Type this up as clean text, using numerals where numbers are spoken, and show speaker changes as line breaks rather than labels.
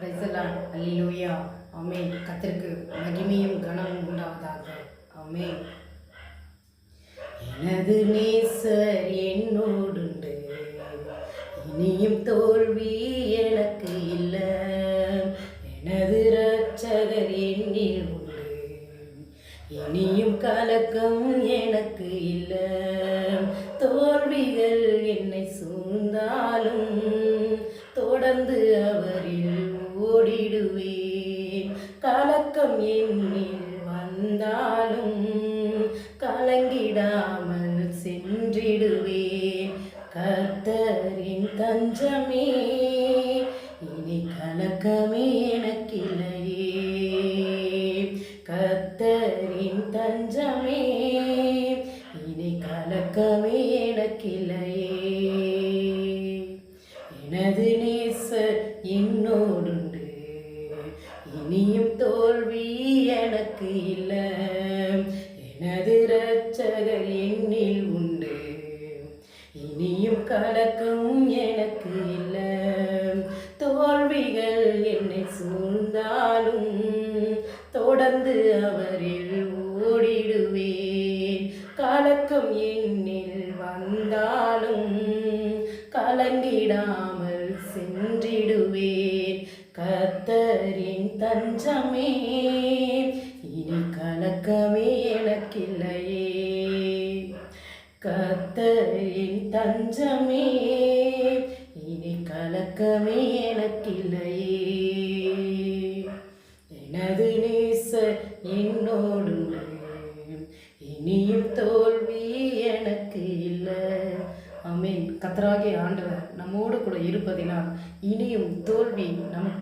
Praise the Lord. அல்லேலூயா. ஆமென். கர்த்தருக்கு மகிமையும் கனமும் உண்டாவதாக. ஆமென். எனது நேசர் என்னோடுண்டு, இனியும் தோல்வி எனக்கு இல்லை. எனது இரட்சகர் என்னில் உண்டு, இனியும் கலக்கம் எனக்கு இல்லை. தோல்விகள் என்னை சூழ்ந்தாலும் தொடர்ந்து அவரில் ஓடிடுவேன். கலக்கம் என்னில் வந்தாலும் கலங்கிடாமல் சென்றிடுவேன். கர்த்தரின் தஞ்சமே, இனி கலக்கமே எனக்கில்லையே. கர்த்தரின் தஞ்சமே, இனி கலக்கமே எனக்கில்லையே. எனது நேசர் என்னோடுண்டு, இனியும் தோல்வி எனக்கு இல்லை. எனது இரட்சகர் என்னில் உண்டு, இனியும் கலக்கம் எனக்கு இல்லை. தோல்விகள் என்னை சூழ்ந்தாலும் தொடர்ந்து அவரில் ஓடிடுவேன். கலக்கம் என்னில் வந்தாலும் கலங்கிடாமல் சென்றிடுவேன். கர்த்தரின் தஞ்சமே, இனி கலக்கமே எனக்கில்லையே. கர்த்தரின் தஞ்சமே, இனி கலக்கமே எனக்கில்லையே.